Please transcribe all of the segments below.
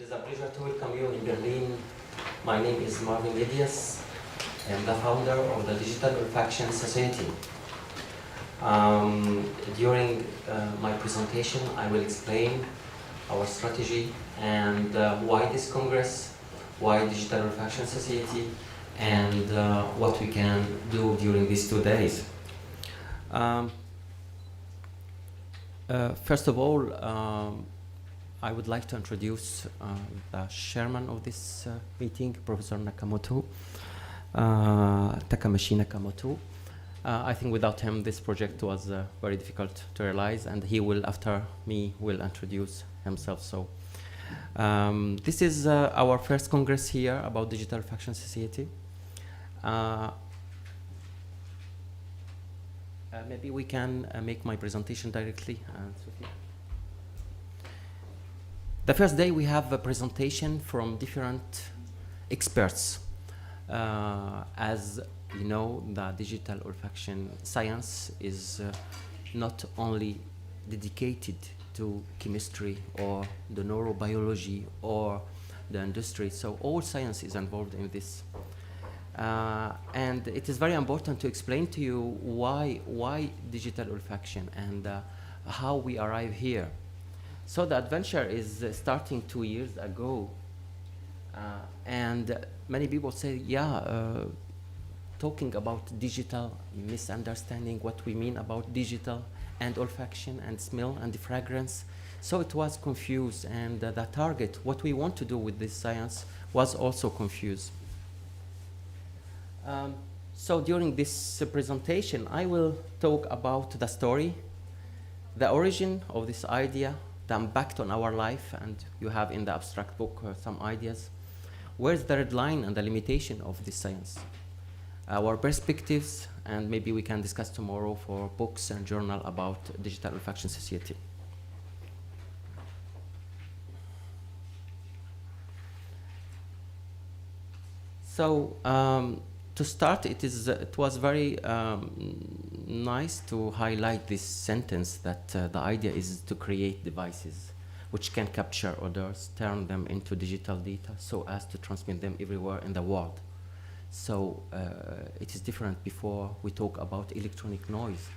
It is a pleasure to welcome you in Berlin. My name is Marvin Lidias. I am the founder of the Digital Olfaction Society. During my presentation, I will explain our strategy and why this Congress, why Digital Olfaction Society, and what we can do during these 2 days. First of all, I would like to introduce the chairman of this meeting, Professor Nakamoto, Takamashi Nakamoto. I think without him, this project was very difficult to realize, and he will, after me, will introduce himself. So this is our first Congress here about Digital Olfaction Society. Maybe we can make my presentation directly. Sophie. The first day we have a presentation from different experts. As you know, the digital olfaction science is not only dedicated to chemistry or the neurobiology or the industry, so all science is involved in this. And it is very important to explain to you why digital olfaction and how we arrive here. So the adventure is starting 2 years ago, and many people say, talking about digital, misunderstanding what we mean about digital and olfaction and smell and the fragrance. So it was confused, and the target, what we want to do with this science, was also confused. So during this presentation, I will talk about the story, the origin of this idea, the impact on our life, and you have in the abstract book some ideas. Where's the red line and the limitation of this science? Our perspectives, and maybe we can discuss tomorrow for books and journal about Digital Olfaction Society. So to start, it was very nice to highlight this sentence that the idea is to create devices which can capture odors, turn them into digital data so as to transmit them everywhere in the world. So it is different. Before we talk about electronic noise.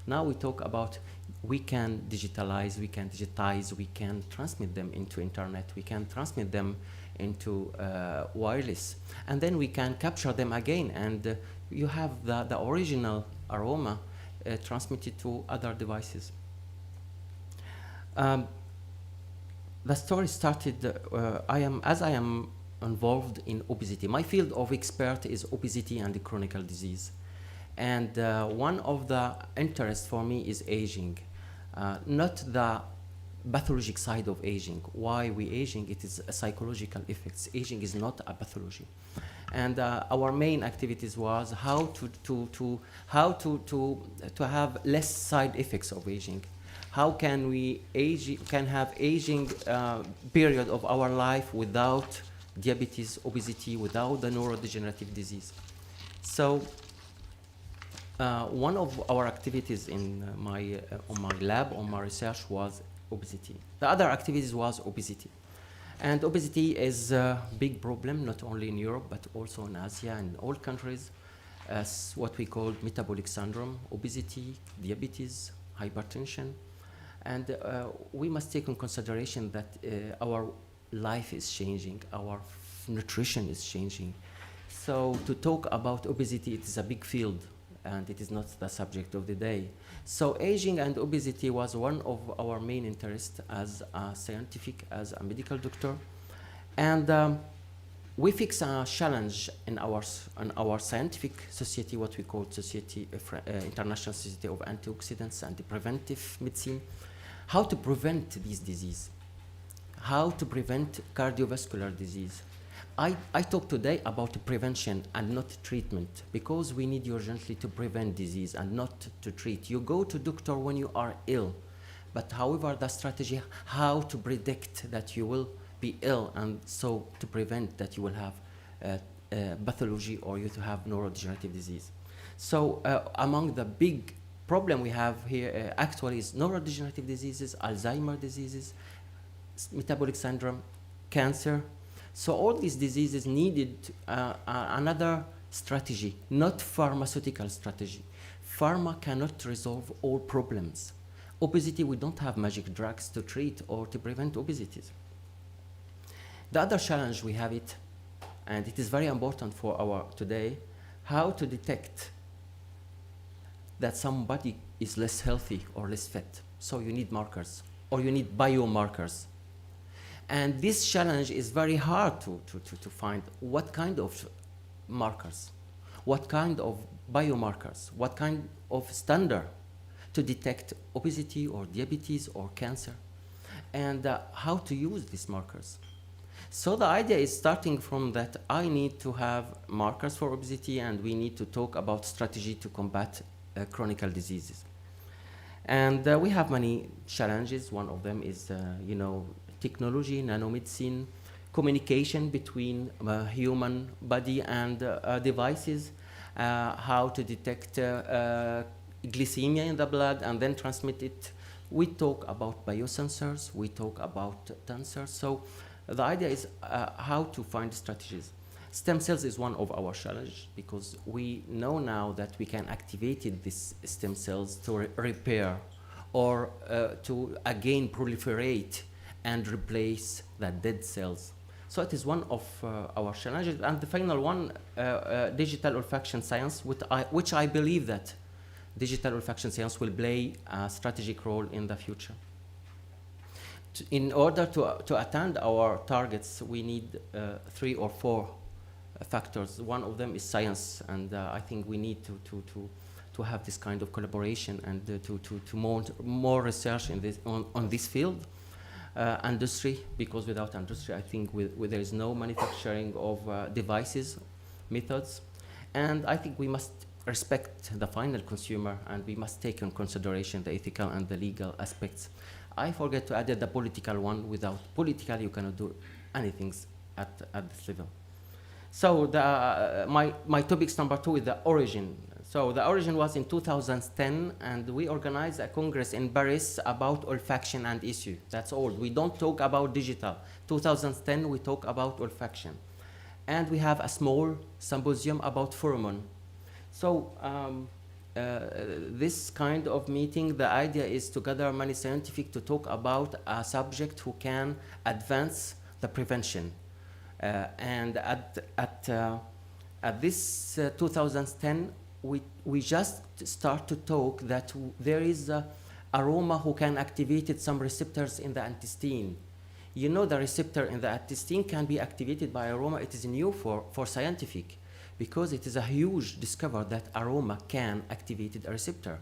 Now we talk about we can digitalize, we can digitize, we can transmit them into internet, we can transmit them into wireless, and then we can capture them again, and you have the original aroma transmitted to other devices. The story started, as I am involved in obesity. My field of expert is obesity and chronic disease. And one of the interests for me is aging, not the pathologic side of aging. Why we aging? It is a psychological effects. Aging is not a pathology, and our main activities was how to have less side effects of aging. How can we have aging period of our life without diabetes, obesity, without the neurodegenerative disease? So one of our activities in my lab, on my research, was obesity. The other activities was obesity. And obesity is a big problem, not only in Europe, but also in Asia and in all countries, as what we call metabolic syndrome, obesity, diabetes, hypertension. And we must take in consideration that our life is changing, our nutrition is changing. So to talk about obesity, it is a big field, and it is not the subject of the day. So aging and obesity was one of our main interests as a scientific, as a medical doctor. And we fix a challenge in our scientific society, what we call International Society of Antioxidants and Preventive Medicine, how to prevent these diseases, how to prevent cardiovascular disease. I talk today about prevention and not treatment, because we need urgently to prevent disease and not to treat. You go to doctor when you are ill, but however the strategy, how to predict that you will be ill, and so to prevent that you will have pathology or you to have neurodegenerative disease. So among the big problem we have here actually is neurodegenerative diseases, Alzheimer's diseases, metabolic syndrome, cancer. So all these diseases needed another strategy, not pharmaceutical strategy. Pharma cannot resolve all problems. Obesity, we don't have magic drugs to treat or to prevent obesity. The other challenge we have it, and it is very important for our today, how to detect that somebody is less healthy or less fit. So you need markers, or you need biomarkers. And this challenge is very hard to find what kind of markers, what kind of biomarkers, what kind of standard to detect obesity or diabetes or cancer, and how to use these markers. So the idea is starting from that I need to have markers for obesity, and we need to talk about strategy to combat chronic diseases. And we have many challenges. One of them is, technology, nanomedicine, communication between human body and devices, how to detect glycemia in the blood and then transmit it. We talk about biosensors, we talk about tensors. So the idea is how to find strategies. Stem cells is one of our challenges because we know now that we can activate these stem cells to repair or to again proliferate and replace the dead cells. So it is one of our challenges. And the final one, digital olfaction science, which I believe that digital olfaction science will play a strategic role in the future. In order to attain our targets, we need 3 or 4 factors. One of them is science, and I think we need to have this kind of collaboration and to more research in this, on this field. Industry, because without industry, I think there is no manufacturing of devices, methods. And I think we must respect the final consumer, and we must take in consideration the ethical and the legal aspects. I forget to add the political one. Without political, you cannot do anything at this level. So my topics number 2 is the origin. So the origin was in 2010, and we organized a congress in Paris about olfaction and issue. That's all. We don't talk about digital. 2010, we talk about olfaction. And we have a small symposium about pheromone. So this kind of meeting, the idea is to gather many scientific to talk about a subject who can advance the prevention. And at this 2010, we just start to talk that there is aroma who can activate some receptors in the intestine. You know, the receptor in the intestine can be activated by aroma. It is new for scientific, because it is a huge discovery that aroma can activate a receptor.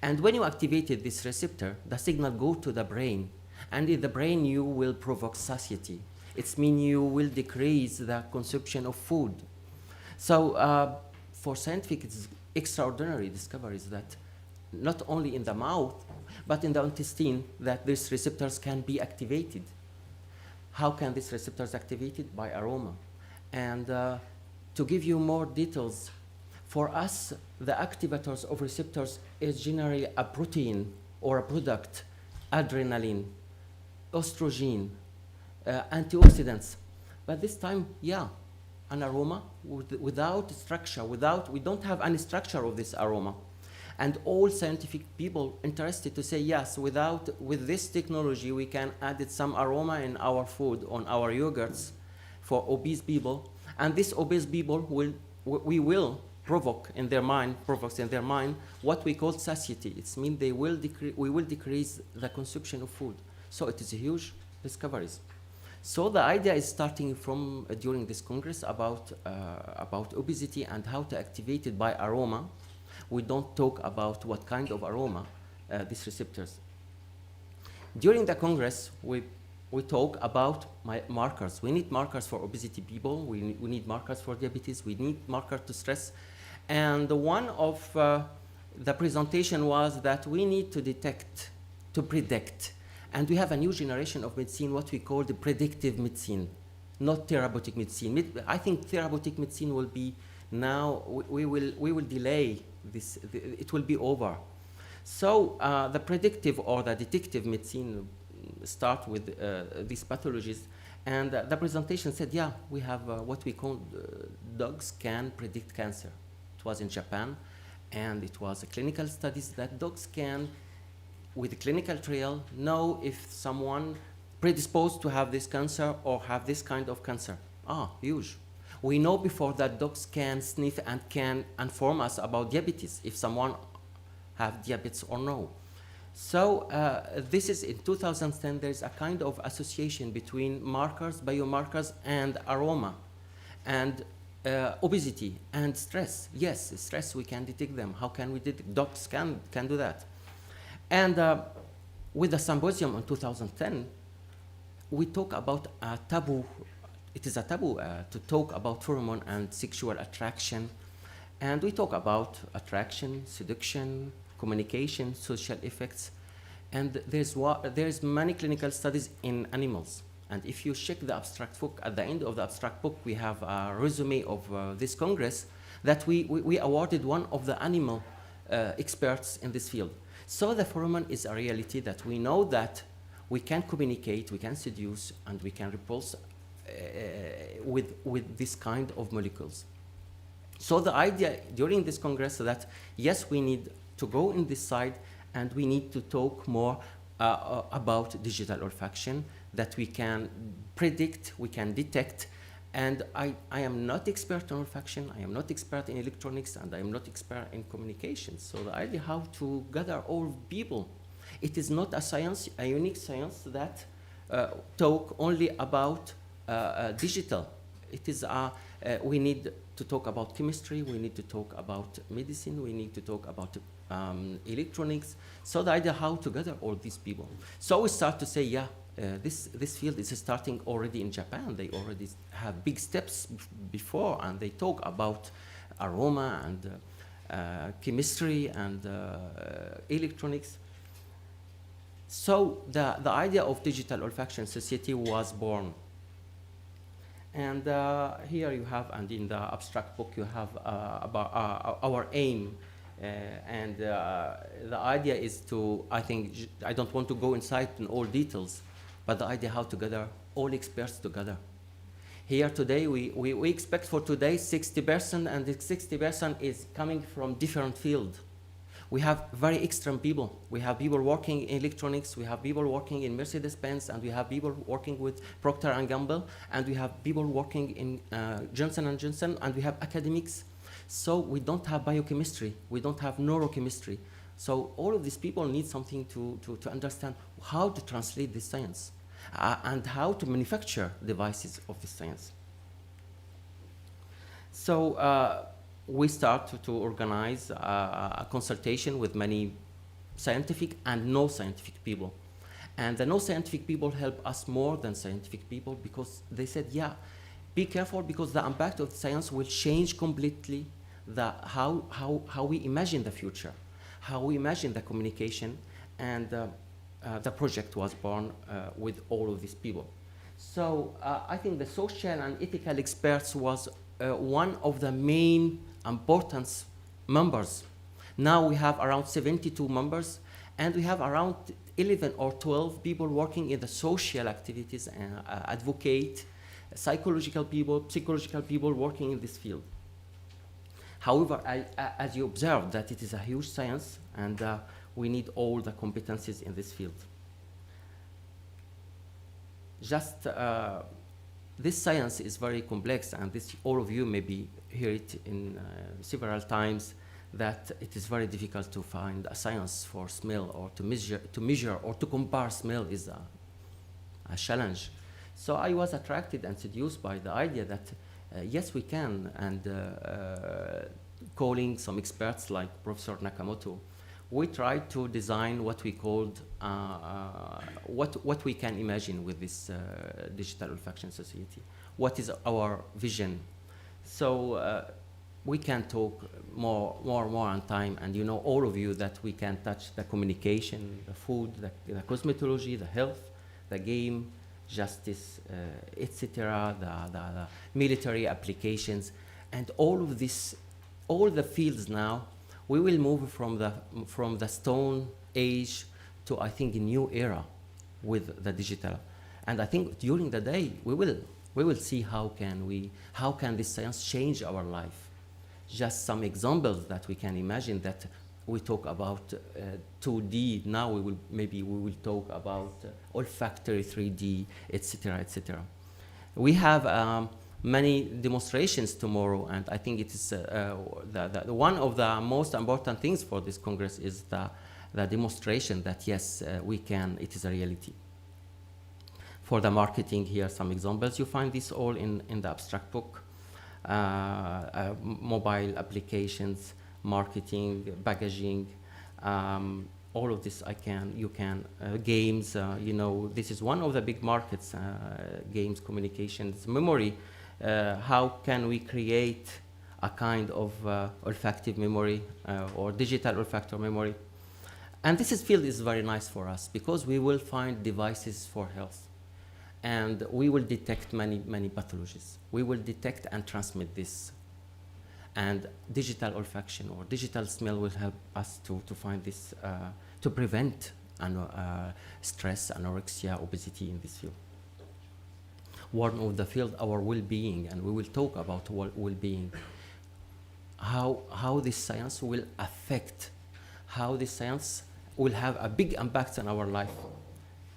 And when you activated this receptor, the signal goes to the brain, and in the brain you will provoke satiety. It means you will decrease the consumption of food. So for scientific, it's extraordinary discoveries that not only in the mouth, but in the intestine, that these receptors can be activated. How can these receptors activated? By aroma. And to give you more details, for us, the activators of receptors is generally a protein or a product, adrenaline, estrogen, antioxidants. But this time, yeah, an aroma without structure, we don't have any structure of this aroma. And all scientific people interested to say, yes, with this technology, we can add some aroma in our food, on our yogurts for obese people. And these obese people we will provokes in their mind what we call satiety. It means we will decrease the consumption of food. So it is a huge discoveries. So the idea is starting from during this congress about obesity and how to activate it by aroma. We don't talk about what kind of aroma these receptors. During the congress, we talk about markers. We need markers for obesity people. We need markers for diabetes. We need markers to stress. And one of the presentation was that we need to detect, to predict. And we have a new generation of medicine, what we call the predictive medicine, not therapeutic medicine. I think therapeutic medicine will be now, we will delay this, it will be over. So the predictive or the detective medicine start with these pathologies, And the presentation said, yeah, we have what we call dogs can predict cancer. It was in Japan, and it was a clinical studies that dogs can, with a clinical trial, know if someone predisposed to have this cancer or have this kind of cancer. Ah, huge. We know before that dogs can sniff and can inform us about diabetes, if someone have diabetes or no. So this is in 2010, there's a kind of association between markers, biomarkers, and aroma, and obesity and stress. Yes, stress, we can detect them. How can we detect? Dogs can do that. And with the symposium in 2010, we talk about a taboo. It is a taboo to talk about pheromone and sexual attraction. And we talk about attraction, seduction, communication, social effects. And there's many clinical studies in animals. And if you check the abstract book, at the end of the abstract book, we have a resume of this congress that we awarded one of the animal experts in this field. So the pheromone is a reality that we know that we can communicate, we can seduce, and we can repulse with this kind of molecules. So the idea during this congress that yes, we need to go in this side, and we need to talk more about digital olfaction, that we can predict, we can detect. And I am not expert in olfaction, I am not expert in electronics, and I am not expert in communication. So the idea how to gather all people. It is not a science, a unique science that talk only about digital. It is we need to talk about chemistry, we need to talk about medicine, we need to talk about electronics. So the idea how to gather all these people. So we start to say, yeah, this field is starting already in Japan. They already have big steps before, and they talk about aroma and chemistry and electronics. So the idea of digital olfaction society was born. And here you have, and in the abstract book, you have about our aim. And the idea is to, I think, I don't want to go inside in all details, but the idea how to gather all experts together. Here today, we expect for today 60%, and the 60% is coming from different fields. We have very extreme people. We have people working in electronics, we have people working in Mercedes-Benz, and we have people working with Procter & Gamble, and we have people working in Johnson & Johnson, and we have academics. So we don't have biochemistry, we don't have neurochemistry. So all of these people need something to understand how to translate this science and how to manufacture devices of this science. So we start to organize a consultation with many scientific and no scientific people. And the no scientific people help us more than scientific people, because they said, yeah, be careful, because the impact of science will change completely how we imagine the future, how we imagine the communication. And the project was born with all of these people. So I think the social and ethical experts was one of the main importance members. Now we have around 72 members, and we have around 11 or 12 people working in the social activities, and advocate, psychological people working in this field. However, as you observe, that it is a huge science, and we need all the competencies in this field. Just this science is very complex, and this, all of you maybe hear it in several times, that it is very difficult to find a science for smell, or to measure or to compare smell is a challenge. So I was attracted and seduced by the idea that yes, we can, and calling some experts like Professor Nakamoto, we tried to design what we called, what we can imagine with this digital olfaction society. What is our vision? So we can talk more on time, and you know, all of you, that we can touch the communication, the food, the cosmetology, the health, the game, justice, etc., the military applications, and all of this, all the fields now. We will move from the Stone Age to, I think, a new era with the digital. And I think during the day we will see how can this science change our life. Just some examples that we can imagine that we talk about 2D. Now maybe we will talk about olfactory 3D, etc., etc. We have many demonstrations tomorrow, and I think it is one of the most important things for this Congress is the demonstration that yes, we can, it is a reality. For the marketing, here are some examples. You find this all in the abstract book. Mobile applications, marketing, packaging, all of this you can, games, you know, this is one of the big markets, games, communications, memory. How can we create a kind of olfactive memory or digital olfactory memory? And this field is very nice for us because we will find devices for health. And we will detect many pathologies. We will detect and transmit this. And digital olfaction or digital smell will help us to find this, to prevent stress, anorexia, obesity in this field. One of the field, our well-being, and we will talk about well-being. How this science will affect, how this science will have a big impact on our life,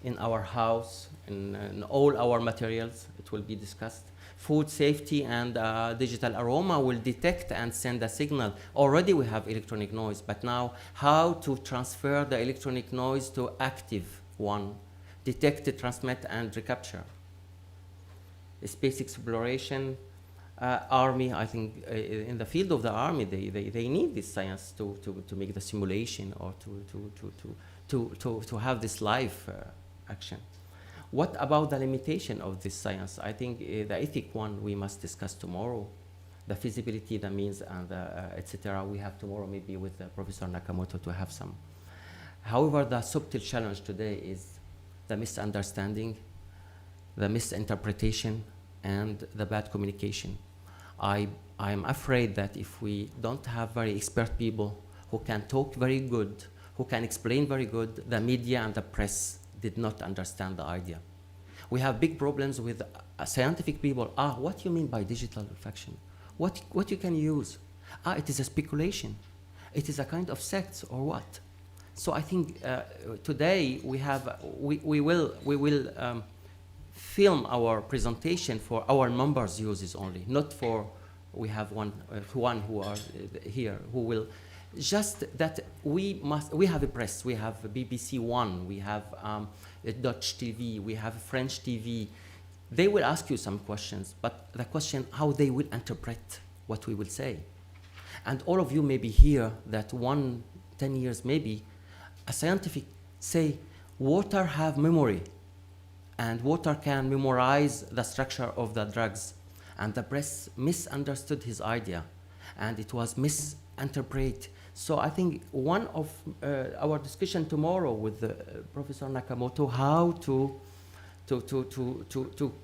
in our house, in all our materials, it will be discussed. Food safety and digital aroma will detect and send a signal. Already we have electronic noise, but now how to transfer the electronic noise to active one, detect, transmit, and recapture. Space exploration, army, I think in the field of the army, they need this science to make the simulation or to have this live action. What about the limitation of this science? I think the ethic one we must discuss tomorrow. The feasibility, the means, and etc. We have tomorrow maybe with Professor Nakamoto to have some. However, the subtle challenge today is the misunderstanding, the misinterpretation, and the bad communication. I'm afraid that if we don't have very expert people who can talk very good, who can explain very good, the media and the press did not understand the idea. We have big problems with scientific people. What do you mean by digital olfaction? What you can use? It is a speculation. It is a kind of sect or what? So I think today we will film our presentation for our members' uses only, not for, we have one who are here who will, just that we have a press, we have BBC One, we have Dutch TV, we have French TV. They will ask you some questions, but the question how they will interpret what we will say. And all of you may be here that 10 years maybe, a scientific say water have memory and water can memorize the structure of the drugs. And the press misunderstood his idea and it was misinterpreted. So I think one of our discussion tomorrow with Professor Nakamoto, how to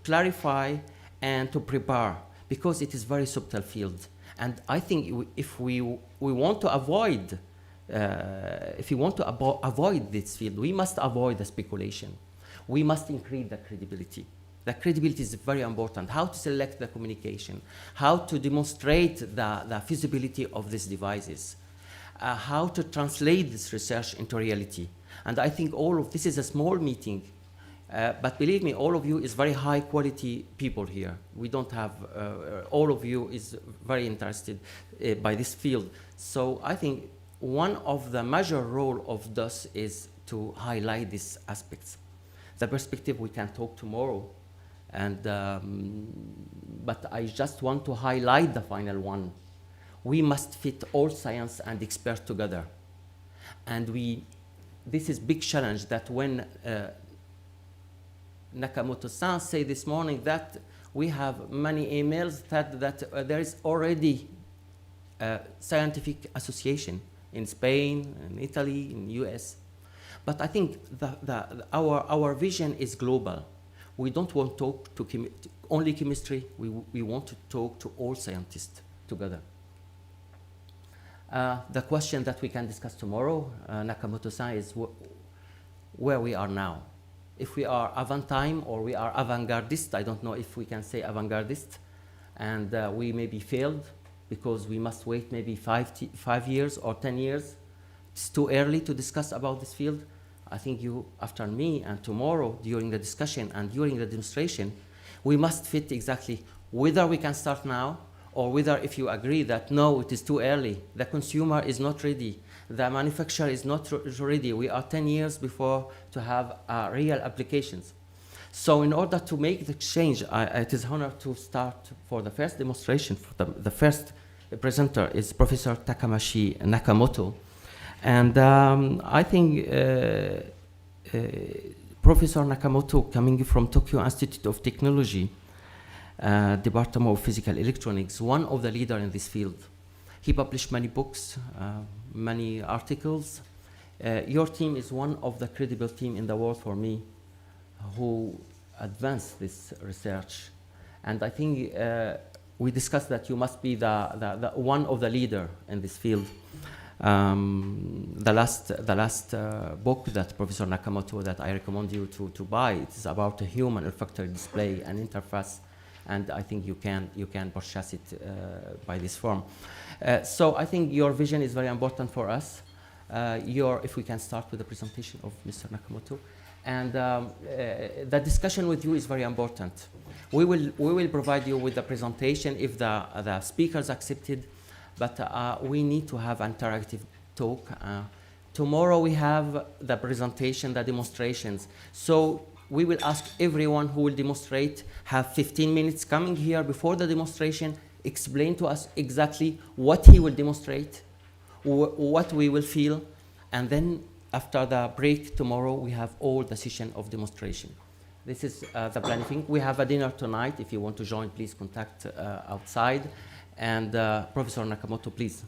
clarify and to prepare, because it is very subtle field. And I think if we want to avoid, avoid this field, we must avoid the speculation. We must increase the credibility. The credibility is very important. How to select the communication, how to demonstrate the feasibility of these devices, how to translate this research into reality. And I think all of this is a small meeting, but believe me, all of you is very high quality people here. We don't have, all of you is very interested by this field. So I think one of the major role of DOS is to highlight these aspects. The perspective we can talk tomorrow, and but I just want to highlight the final one. We must fit all science and experts together. And this is big challenge that when Nakamoto-san said this morning that we have many emails that there is already a scientific association in Spain, in Italy, in US. But I think our vision is global. We don't want to talk to only chemistry. We want to talk to all scientists together. The question that we can discuss tomorrow, Nakamoto-san, is where we are now. if we are avant-time or we are avant-gardist. I don't know if we can say avant-gardist, and we maybe failed because we must wait maybe 5 years or 10 years. It's too early to discuss about this field. I think you, after me, and tomorrow during the discussion and during the demonstration, we must fit exactly whether we can start now or whether if you agree that no, it is too early, the consumer is not ready, the manufacturer is not ready, we are 10 years before to have real applications. So in order to make the change, it is an honor to start for the first demonstration. For the first presenter is Professor Takamashi Nakamoto. And I think Professor Nakamoto, coming from Tokyo Institute of Technology, Department of Physical Electronics, one of the leaders in this field. He published many books, many articles. Your team is one of the credible team in the world for me who advanced this research. And I think we discussed that you must be the one of the leader in this field. The last book that Professor Nakamoto that I recommend you to buy, it is about a human olfactory display and interface, and I think you can purchase it by this form. So I think your vision is very important for us. If we can start with the presentation of Mr. Nakamoto, and the discussion with you is very important. We will provide you with the presentation if the speakers accepted. But we need to have interactive talk. Tomorrow we have the presentation, the demonstrations. So we will ask everyone who will demonstrate, have 15 minutes coming here before the demonstration, explain to us exactly what he will demonstrate, what we will feel, and then after the break tomorrow, we have all the session of demonstration. This is the planning. We have a dinner tonight. If you want to join, please contact outside. And Professor Nakamoto, please.